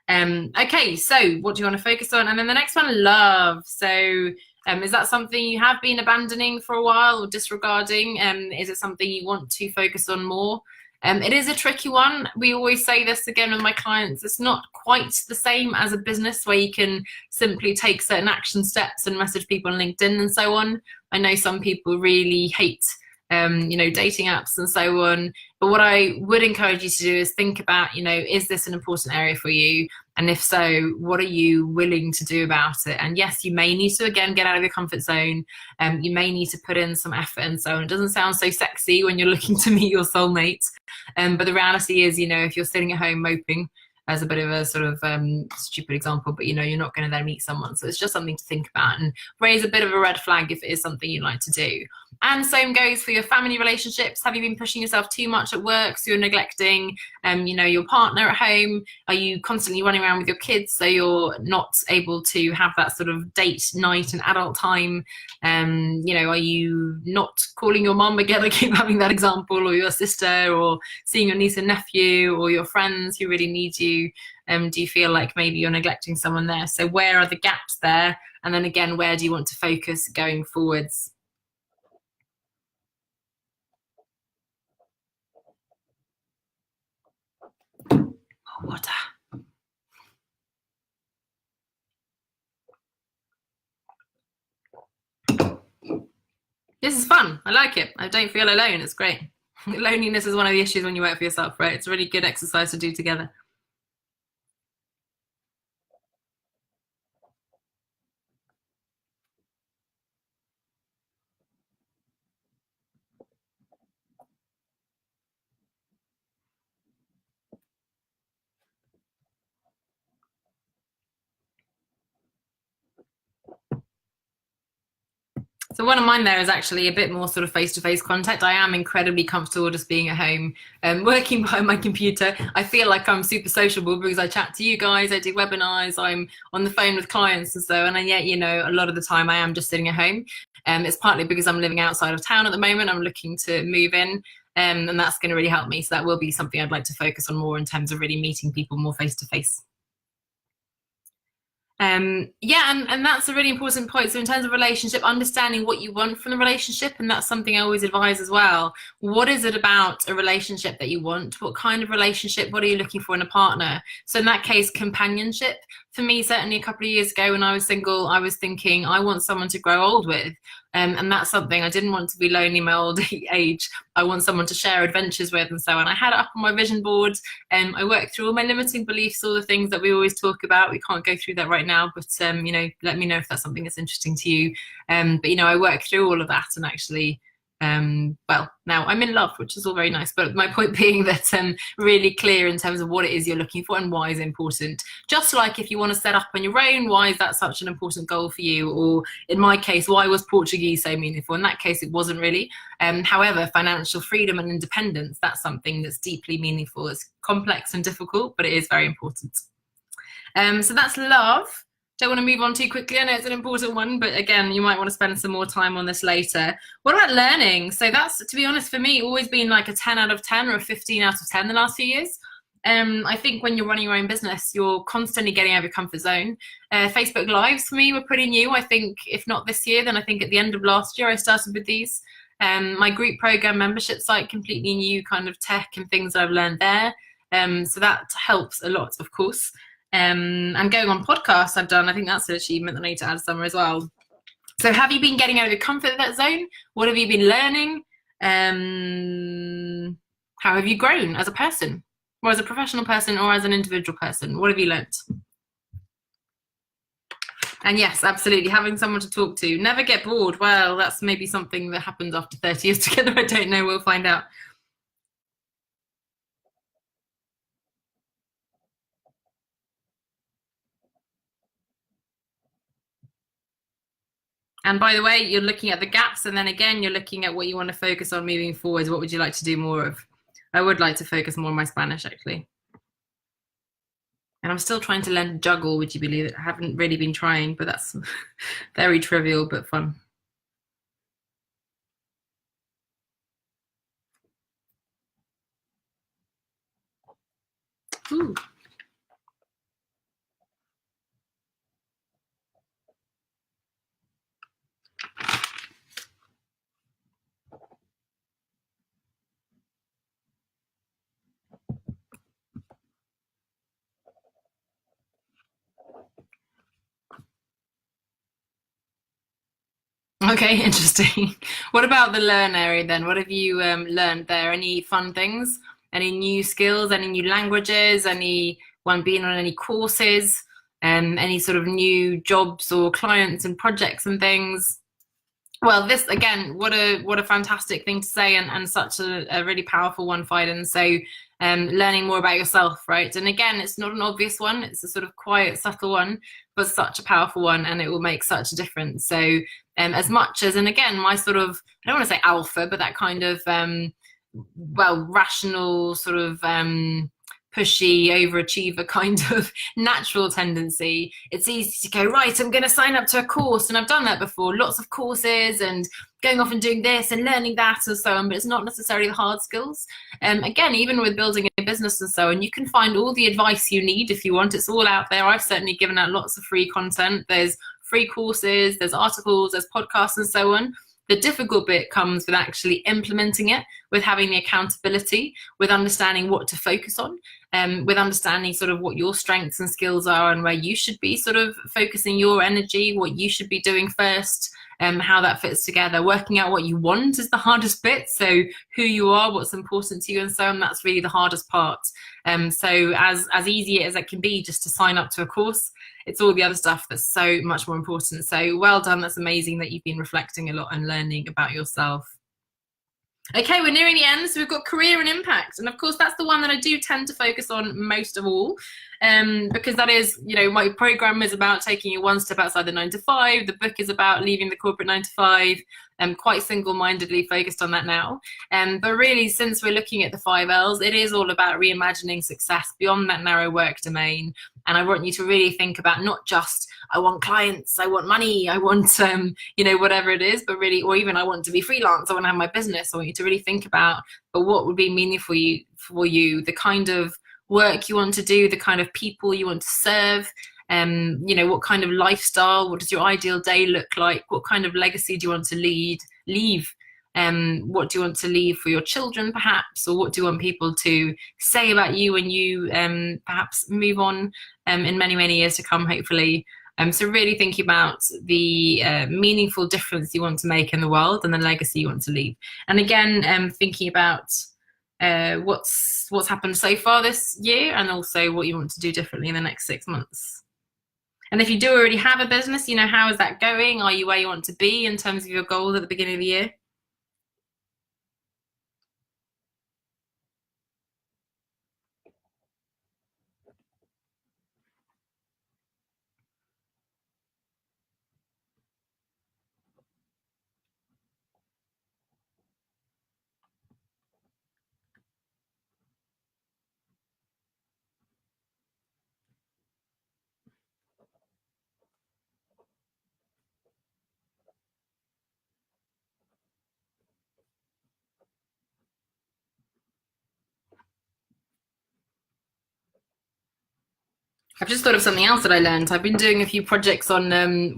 Okay, so what do you want to focus on? And then the next one, love. So is that something you have been abandoning for a while or disregarding? Is it something you want to focus on more? It is a tricky one. We always say this again with my clients. It's not quite the same as a business where you can simply take certain action steps and message people on LinkedIn and so on. I know some people really hate you know, dating apps and so on. But what I would encourage you to do is think about, you know, is this an important area for you? And if so, what are you willing to do about it? And yes, you may need to, again, get out of your comfort zone. You may need to put in some effort and so on. It doesn't sound so sexy when you're looking to meet your soulmate. But the reality is, you know, if you're sitting at home moping, as a bit of a sort of stupid example, but you know, you're not going to then meet someone. So it's just something to think about and raise a bit of a red flag if it is something you'd like to do. And same goes for your family relationships. Have you been pushing yourself too much at work, so you're neglecting you know, your partner at home? Are you constantly running around with your kids so you're not able to have that sort of date night and adult time? You know, are you not calling your mom again? I keep having that example, or your sister, or seeing your niece and nephew, or your friends who really need you. Do you feel like maybe you're neglecting someone there? So where are the gaps there? And then again, where do you want to focus going forwards? Oh, water. This is fun. I like it. I don't feel alone. It's great. Loneliness is one of the issues when you work for yourself, right? It's a really good exercise to do together. So one of mine there is actually a bit more sort of face-to-face contact. I am incredibly comfortable just being at home, working behind my computer. I feel like I'm super sociable because I chat to you guys, I do webinars, I'm on the phone with clients and so, and yet, you know, a lot of the time I am just sitting at home. It's partly because I'm living outside of town at the moment. I'm looking to move in, and that's going to really help me. So that will be something I'd like to focus on more in terms of really meeting people more face-to-face. Yeah, and that's a really important point. So in terms of relationship, understanding what you want from the relationship, and that's something I always advise as well. What is it about a relationship that you want? What kind of relationship? What are you looking for in a partner? So in that case, companionship. For me, certainly a couple of years ago when I was single, I was thinking I want someone to grow old with. And that's something I didn't want to be lonely in my old age. I want someone to share adventures with and so on. I had it up on my vision board and I worked through all my limiting beliefs, all the things that we always talk about. We can't go through that right now, but you know, let me know if that's something that's interesting to you. But you know, I worked through all of that and actually well, now I'm in love, which is all very nice, but my point being that really clear in terms of what it is you're looking for and why is important. Just like if you want to set up on your own, why is that such an important goal for you? Or in my case, why was Portuguese so meaningful? In that case, it wasn't really. However, financial freedom and independence, that's something that's deeply meaningful. It's complex and difficult, but it is very important. So that's love. Don't want to move on too quickly. I know it's an important one, but again, you might want to spend some more time on this later. What about learning? So that's, to be honest, for me, always been like a 10 out of 10 or a 15 out of 10 the last few years. I think when you're running your own business, you're constantly getting out of your comfort zone. Facebook Lives for me were pretty new. I think if not this year, then I think at the end of last year, I started with these. My group program membership site, completely new kind of tech and things I've learned there. So that helps a lot, of course. And going on podcasts I've done, I think that's an achievement that I need to add somewhere as well. So have you been getting out of your comfort zone? What have you been learning? How have you grown as a person, or as a professional person, or as an individual person? What have you learnt? And yes, absolutely, having someone to talk to. Never get bored. Well, that's maybe something that happens after 30 years together. I don't know, we'll find out. And by the way, you're looking at the gaps, and then again, you're looking at what you want to focus on moving forwards. What would you like to do more of? I would like to focus more on my Spanish, actually. And I'm still trying to learn to juggle, would you believe it? I haven't really been trying, but that's very trivial, but fun. Ooh. Okay, interesting. What about the learn area then? What have you learned there? Any fun things? Any new skills? Any new languages? Anyone being on any courses? Any sort of new jobs or clients and projects and things? Well, this again, what a fantastic thing to say, and such a really powerful one, Fiden. So learning more about yourself, right? And again, it's not an obvious one, it's a sort of quiet, subtle one, but such a powerful one, and it will make such a difference. So as much as, and again, my sort of, I don't want to say alpha, but that kind of well, rational sort of pushy overachiever kind of natural tendency, it's easy to go, right, I'm going to sign up to a course, and I've done that before, lots of courses and going off and doing this and learning that and so on, but it's not necessarily the hard skills. Again, even with building a business and so on, you can find all the advice you need if you want. It's all out there. I've certainly given out lots of free content. There's free courses, there's articles, there's podcasts and so on. The difficult bit comes with actually implementing it, with having the accountability, with understanding what to focus on, with understanding sort of what your strengths and skills are and where you should be sort of focusing your energy, what you should be doing first, how that fits together. Working out what you want is the hardest bit. So who you are, what's important to you and so on, that's really the hardest part. So as easy as it can be just to sign up to a course, it's all the other stuff that's so much more important. So well done. That's amazing that you've been reflecting a lot and learning about yourself. Okay, we're nearing the end, so we've got career and impact, and of course that's the one that I do tend to focus on most of all, because that is, you know, my program is about taking you one step outside the 9 to 5. The book is about leaving the corporate 9 to 5. I'm quite single-mindedly focused on that now, but really, since we're looking at the 5 Ls, it is all about reimagining success beyond that narrow work domain. And I want you to really think about not just, I want clients, I want money, I want, you know, whatever it is, but really, or even I want to be freelance, I want to have my business. I want you to really think about, but what would be meaningful for you, the kind of work you want to do, the kind of people you want to serve, you know, what kind of lifestyle, what does your ideal day look like, what kind of legacy do you want to leave? What do you want to leave for your children, perhaps, or what do you want people to say about you when you perhaps move on in many, many years to come, hopefully. So really thinking about the meaningful difference you want to make in the world and the legacy you want to leave. And again, thinking about what's happened so far this year, and also what you want to do differently in the next 6 months. And if you do already have a business, you know, how is that going? Are you where you want to be in terms of your goals at the beginning of the year? I've just thought of something else that I learned. I've been doing a few projects on,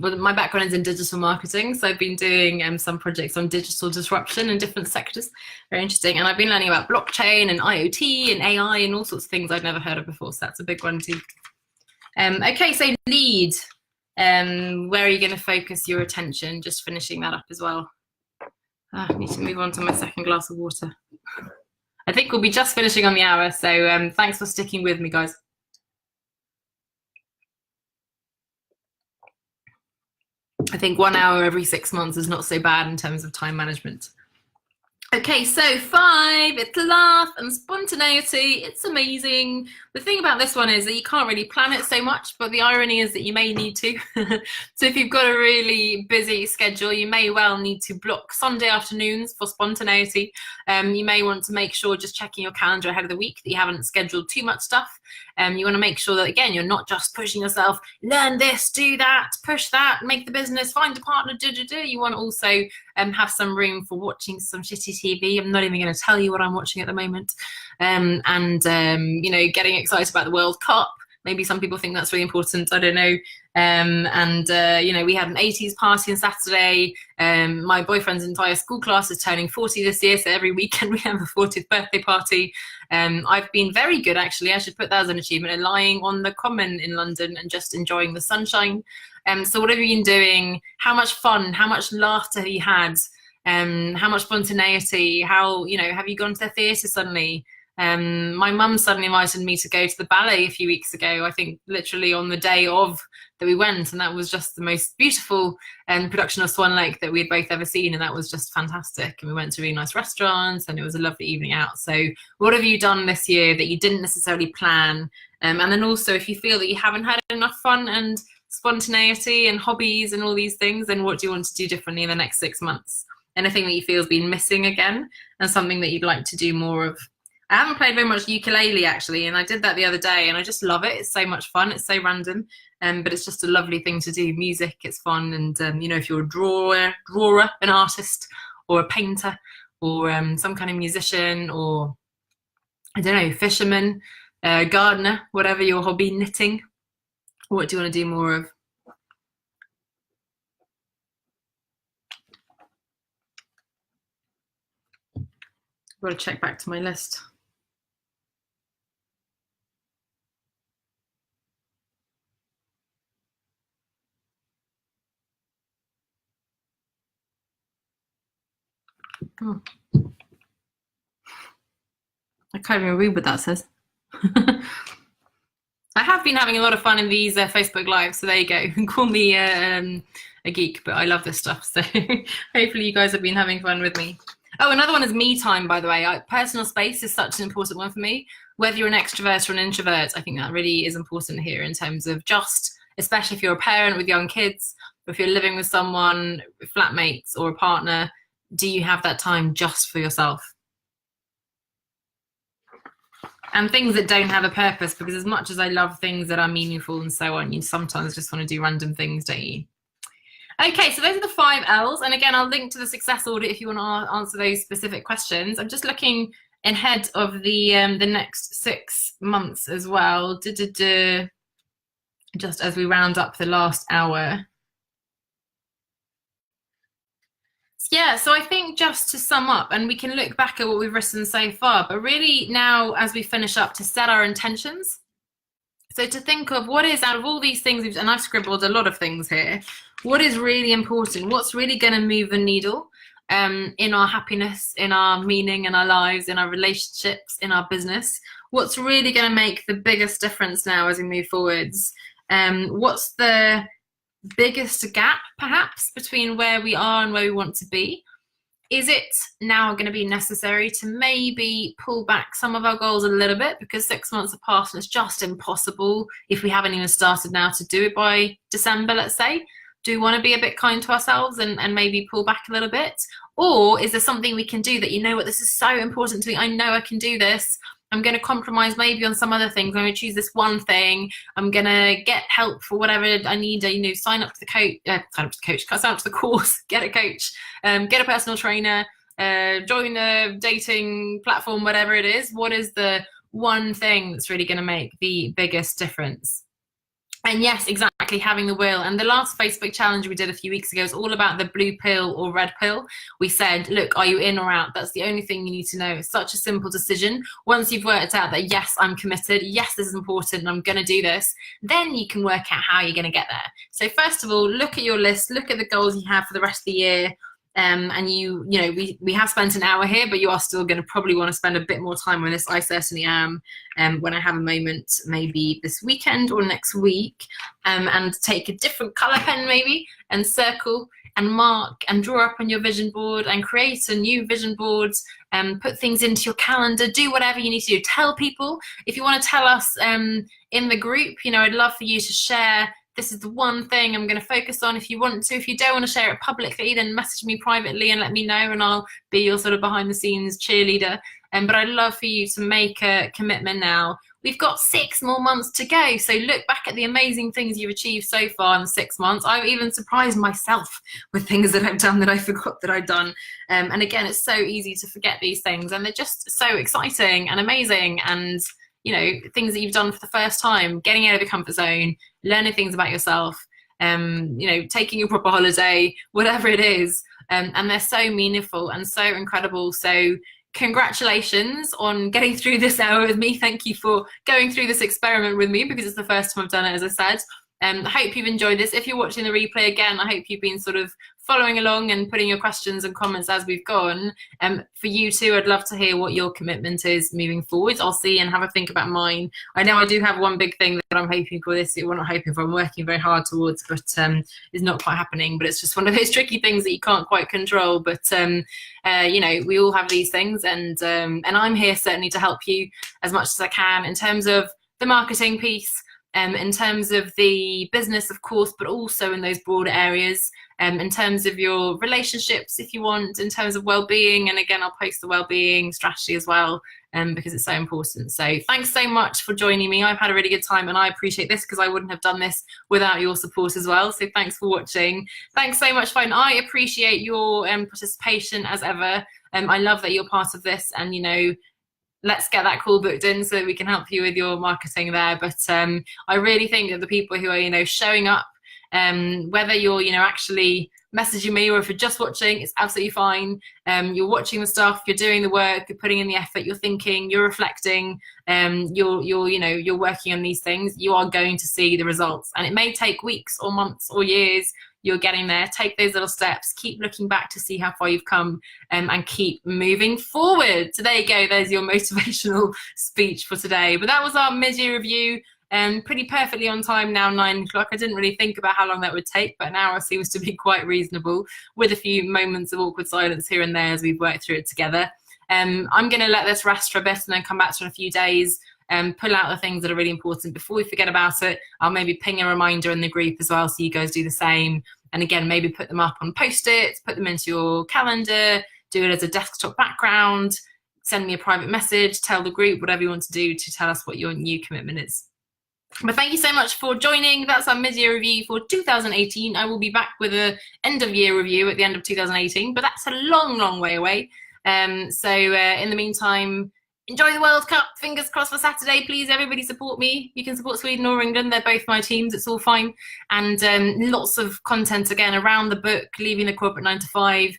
well, my background is in digital marketing, so I've been doing some projects on digital disruption in different sectors. Very interesting. And I've been learning about blockchain and IoT and AI and all sorts of things I'd never heard of before, so that's a big one too. Okay, so lead. Where are you going to focus your attention? Just finishing that up as well. I need to move on to my second glass of water. I think we'll be just finishing on the hour, so thanks for sticking with me, guys. I think 1 hour every 6 months is not so bad in terms of time management. Okay, so 5, it's laugh and spontaneity. It's amazing. The thing about this one is that you can't really plan it so much, but the irony is that you may need to. So if you've got a really busy schedule, you may well need to block Sunday afternoons for spontaneity. You may want to make sure, just checking your calendar ahead of the week, that you haven't scheduled too much stuff. You want to make sure that, again, you're not just pushing yourself, learn this, do that, push that, make the business, find a partner, You want to also have some room for watching some shitty TV. I'm not even going to tell you what I'm watching at the moment. You know, getting excited about the World Cup. Maybe some people think that's really important. I don't know. You know, we had an 80s party on Saturday. My boyfriend's entire school class is turning 40 this year, so every weekend we have a 40th birthday party. I've been very good, actually. I should put that as an achievement, in lying on the common in London and just enjoying the sunshine. So what have you been doing? How much fun? How much laughter have you had? How much spontaneity? How, you know, have you gone to the theatre suddenly? My mum suddenly invited me to go to the ballet a few weeks ago, I think literally on the day of that we went, and that was just the most beautiful production of Swan Lake that we had both ever seen, and that was just fantastic. And we went to really nice restaurants, and it was a lovely evening out. So what have you done this year that you didn't necessarily plan? And then also, if you feel that you haven't had enough fun and spontaneity and hobbies and all these things, then what do you want to do differently in the next 6 months? Anything that you feel has been missing again, and something that you'd like to do more of? I haven't played very much ukulele, actually, and I did that the other day, and I just love it. It's so much fun. It's so random, but it's just a lovely thing to do. Music, it's fun, and you know, if you're a drawer, an artist, or a painter, or some kind of musician, or I don't know, fisherman, gardener, whatever your hobby, knitting, what do you want to do more of? I've got to check back to my list. Oh. I can't even read what that says. I have been having a lot of fun in these Facebook Lives, so there you go. Call me a geek, but I love this stuff. So hopefully you guys have been having fun with me. Oh, another one is me time, by the way. Personal space is such an important one for me. Whether you're an extrovert or an introvert, I think that really is important here in terms of just, especially if you're a parent with young kids, or if you're living with someone, flatmates or a partner, do you have that time just for yourself? And things that don't have a purpose, because as much as I love things that are meaningful and so on, you sometimes just want to do random things, don't you? Okay, so those are the 5 L's. And again, I'll link to the success audit if you want to answer those specific questions. I'm just looking ahead of the next 6 months as well, just as we round up the last hour. Yeah, so I think just to sum up, and we can look back at what we've written so far, but really now as we finish up, to set our intentions. So to think of what is, out of all these things, and I've scribbled a lot of things here, what is really important, what's really going to move the needle in our happiness, in our meaning, in our lives, in our relationships, in our business, what's really going to make the biggest difference now as we move forwards. What's the biggest gap perhaps between where we are and where we want to be? Is it now going to be necessary to maybe pull back some of our goals a little bit, because 6 months have passed and it's just impossible if we haven't even started now to do it by December, let's say? Do we want to be a bit kind to ourselves and maybe pull back a little bit? Or is there something we can do that, you know what, this is so important to me, I know I can do this, I'm going to compromise maybe on some other things, I'm going to choose this one thing, I'm going to get help for whatever I need, sign up to the sign up to the course, get a coach, get a personal trainer, join a dating platform, whatever it is. What is the one thing that's really going to make the biggest difference? And yes, exactly, having the will. And the last Facebook challenge we did a few weeks ago is all about the blue pill or red pill. We said, look, are you in or out? That's the only thing you need to know. It's such a simple decision. Once you've worked out that, yes, I'm committed, yes, this is important, and I'm going to do this, then you can work out how you're going to get there. So first of all, look at your list, look at the goals you have for the rest of the year. And we have spent an hour here, but you are still going to probably want to spend a bit more time on this. I certainly am. When I have a moment, maybe this weekend or next week, and take a different color pen maybe and circle and mark and draw up on your vision board and create a new vision board, put things into your calendar, do whatever you need to do. Tell people. If you want to tell us in the group, I'd love for you to share, this is the one thing I'm going to focus on. If you want to, if you don't want to share it publicly, then message me privately and let me know, and I'll be your sort of behind the scenes cheerleader. But I'd love for you to make a commitment now. We've got 6 more months to go. So look back at the amazing things you've achieved so far in the 6 months. I've even surprised myself with things that I've done that I forgot that I'd done. And again, it's so easy to forget these things, and they're just so exciting and amazing, and things that you've done for the first time, getting out of the comfort zone, learning things about yourself, taking a proper holiday, whatever it is. And they're so meaningful and so incredible. So congratulations on getting through this hour with me. Thank you for going through this experiment with me, because it's the first time I've done it, as I said. I hope you've enjoyed this. If you're watching the replay again, I hope you've been sort of following along and putting your questions and comments as we've gone. For you too, I'd love to hear what your commitment is moving forward. I'll see and have a think about mine. I know I do have one big thing that I'm hoping for this year. Well, not hoping for, I'm working very hard towards, but it's not quite happening. But it's just one of those tricky things that you can't quite control. But we all have these things, and I'm here certainly to help you as much as I can in terms of the marketing piece, in terms of the business, of course, but also in those broader areas, in terms of your relationships, if you want, in terms of well-being. And again, I'll post the well-being strategy as well, because it's so important. So thanks so much for joining me. I've had a really good time, and I appreciate this, because I wouldn't have done this without your support as well. So thanks for watching. Thanks so much, Fine. I appreciate your participation as ever. I love that you're part of this, and let's get that call booked in so that we can help you with your marketing there. But I really think that the people who are, showing up, whether you're, actually messaging me or if you're just watching, it's absolutely fine. You're watching the stuff, you're doing the work, you're putting in the effort, you're thinking, you're reflecting, you're working on these things, you are going to see the results. And it may take weeks or months or years. You're getting there. Take those little steps, keep looking back to see how far you've come, and keep moving forward. So there you go, there's your motivational speech for today. But that was our mid-year review. pretty perfectly on time now, 9 o'clock. I didn't really think about how long that would take, but an hour seems to be quite reasonable, with a few moments of awkward silence here and there as we've worked through it together. I'm going to let this rest for a bit and then come back to it in a few days and pull out the things that are really important before we forget about it. I'll maybe ping a reminder in the group as well, so you guys do the same. And again, maybe put them up on Post-its, put them into your calendar, do it as a desktop background, send me a private message, tell the group, whatever you want to do to tell us what your new commitment is. But thank you so much for joining. That's our mid-year review for 2018. I will be back with an end-of-year review at the end of 2018, but that's a long, long way away. So in the meantime, enjoy the World Cup. Fingers crossed for Saturday. Please, everybody support me. You can support Sweden or England. They're both my teams. It's all fine. And lots of content, again, around the book, leaving the corporate 9 to 5.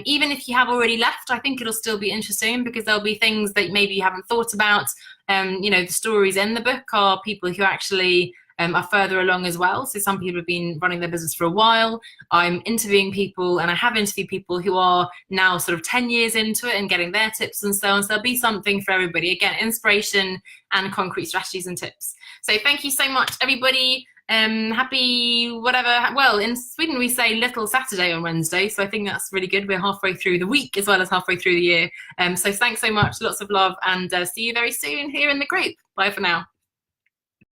Even if you have already left, I think it'll still be interesting because there'll be things that maybe you haven't thought about. You know, the stories in the book are people who actually are further along as well. So some people have been running their business for a while. I'm interviewing people, and I have interviewed people who are now sort of 10 years into it and getting their tips and so on. So there'll be something for everybody. Again, inspiration and concrete strategies and tips. So thank you so much, everybody. Happy whatever. Well, in Sweden we say Little Saturday on Wednesday, so I think that's really good. We're halfway through the week as well as halfway through the year. So thanks so much, lots of love, and see you very soon here in the group. Bye for now.